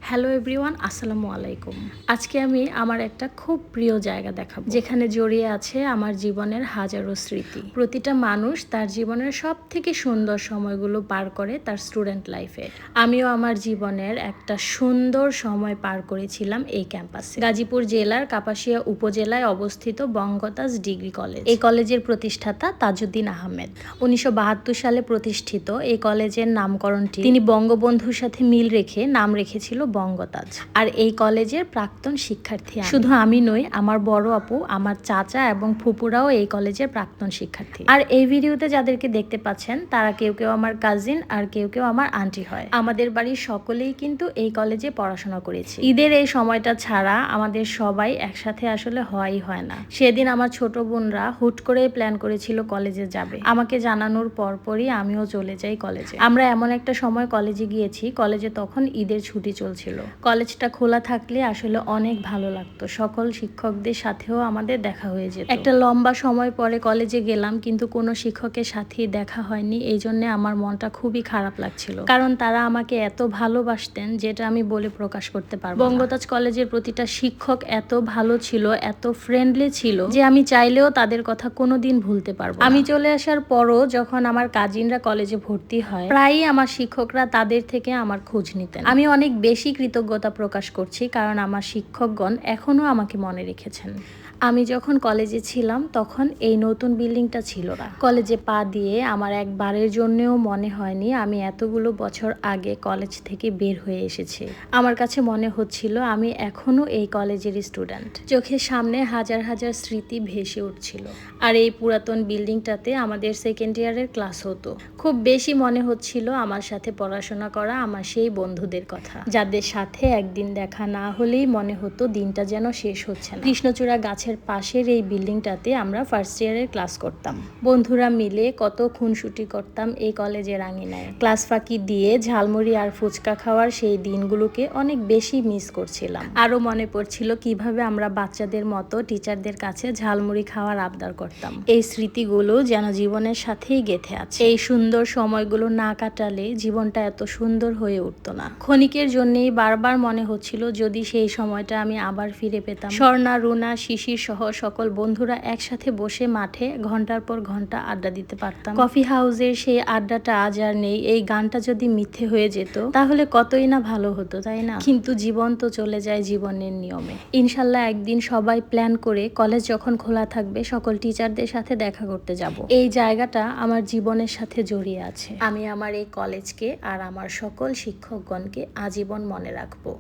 Hello everyone, আসসালামু আলাইকুম। আজকে আমি আমার একটা খুব প্রিয় জায়গা দেখাবো, যেখানে জড়িয়ে আছে আমার জীবনের হাজারো স্মৃতি। প্রতিটা মানুষ তার জীবনের সব থেকে সুন্দর সময়গুলো পার করে তার স্টুডেন্ট লাইফে। আমিও আমার জীবনের একটা সুন্দর সময় পার করেছিলাম এই ক্যাম্পাসে। গাজীপুর জেলার কাপাসিয়া উপজেলায় অবস্থিত বঙ্গতাজ ডিগ্রি কলেজ। এই কলেজের প্রতিষ্ঠাতা তাজউদ্দিন আহমেদ। 1972 সালে প্রতিষ্ঠিত এই কলেজের নামকরণটি তিনি বঙ্গবন্ধুর সাথে মিল রেখে নাম রেখেছিল বঙ্গতাজ। আর এই কলেজের প্রাক্তন শিক্ষার্থী শুধু আমি নই, আমার বড় আপু, আমার চাচা এবং ফুপুরাও এই কলেজের প্রাক্তন শিক্ষার্থী। আর এই ভিডিওতে যাদেরকে দেখতে পাচ্ছেন তারা কেউ কেউ আমার কাজিন আর কেউ কেউ আমার আন্টি হয়। আমাদের বাড়ির সকলেই কিন্তু এই কলেজে পড়াশোনা করেছে। ঈদের এই সময়টা ছাড়া আমাদের সবাই একসাথে আসলে হয় না। সেদিন আমার ছোট বোনরা হুট করে প্ল্যান করেছিল কলেজে যাবে। আমাকে জানানোর পরপরই আমিও চলে যাই কলেজে। আমরা এমন একটা সময় কলেজে গিয়েছি, কলেজে তখন ঈদের ছুটি চলছিল। কলেজটা খোলা থাকলে আসলে অনেক ভালো লাগতো। সকল শিক্ষকদের সাথেও আমাদের দেখা হয়ে যেত। একটা লম্বা সময় পরে কলেজে গেলাম, কিন্তু কোনো শিক্ষকের সাথেই দেখা হয়নি। এই জন্য আমার মনটা খুবই খারাপ লাগছিল, কারণ তারা আমাকে এত ভালোবাসতেন যেটা আমি বলে প্রকাশ করতে পারবো না। বঙ্গতাজ কলেজের প্রতিটা শিক্ষক এত ভালো ছিল, এত ফ্রেন্ডলি ছিল যে আমি চাইলেও তাদের কথা কোনোদিন ভুলতে পারবো না। আমি চলে আসার পরও যখন আমার কাজিনরা কলেজে ভর্তি হয়, প্রায়ই আমার শিক্ষকরা তাদের থেকে আমার খোঁজ নিতেন। আমি অনেক বেশি কৃতজ্ঞতা প্রকাশ করছি, কারণ আমার শিক্ষকগণ এখনো আমাকে মনে রেখেছেন। আমি যখন কলেজে ছিলাম তখন এই নতুন বিল্ডিংটা ছিল না। কলেজে পা দিয়ে আমার একবারের জন্যও মনে হয়নি আমি এতগুলো বছর আগে কলেজ থেকে বের হয়ে এসেছি। আমার কাছে মনে হচ্ছিল আমি এখনো এই কলেজের স্টুডেন্ট। চোখের সামনে হাজার হাজার স্মৃতি ভেসে উঠছিল। আর এই পুরাতন বিল্ডিংটাতে আমাদের সেকেন্ড ইয়ারের ক্লাস হতো। খুব বেশি মনে হচ্ছিল আমার সাথে পড়াশোনা করা আমার সেই বন্ধুদের কথা, যাদের সাথে একদিন দেখা না হলেই মনে হতো দিনটা যেন শেষ হচ্ছে না। কৃষ্ণচূড়া গাছের পাশের এই বিল্ডিংটাতে আমরা ফার্স্ট ইয়ারের ক্লাস করতাম। বন্ধুরা মিলে কত খুনসুটি করতাম এই কলেজের আঙিনায়। ক্লাস ফাঁকি দিয়ে ঝালমুড়ি আর ফুচকা খাওয়ার সেই দিনগুলোকে অনেক বেশি মিস করছিলাম। আরো মনে পড়ছিল কিভাবে আমরা বাচ্চাদের মতো টিচারদের কাছে ঝালমুড়ি খাওয়ার আবদার করতাম। এই স্মৃতিগুলো যেন জীবনের সাথেই গেঁথে আছে। এই সুন্দর সময়গুলো না কাটালে জীবনটা এত সুন্দর হয়ে উঠতো না। ক্ষণিকের জন্যই বারবার মনে হচ্ছিল যদি সেই সময়টা আমি আবার ফিরে পেতাম। স্বর্ণা, রুনা, শিশির সহ সকল বন্ধুরা একসাথে বসে মাঠে ঘন্টার পর ঘন্টা আড্ডা দিতে পারতাম। কফি হাউসের সেই আড্ডাটা আজ আর নেই। এই গানটা যদি মিথ্যে হয়ে যেত তাহলে কতই না ভালো হতো, তাই না? কিন্তু জীবন তো চলে যায় জীবনের নিয়মে। ইনশাল্লাহ একদিন সবাই প্ল্যান করে কলেজ যখন খোলা থাকবে সকল টিচারদের সাথে দেখা করতে যাব। এই জায়গাটা আমার জীবনের সাথে জড়িয়ে আছে। আমি আমার এই কলেজকে আর আমার সকল শিক্ষকগণকে আজীবন মনে রাখবো।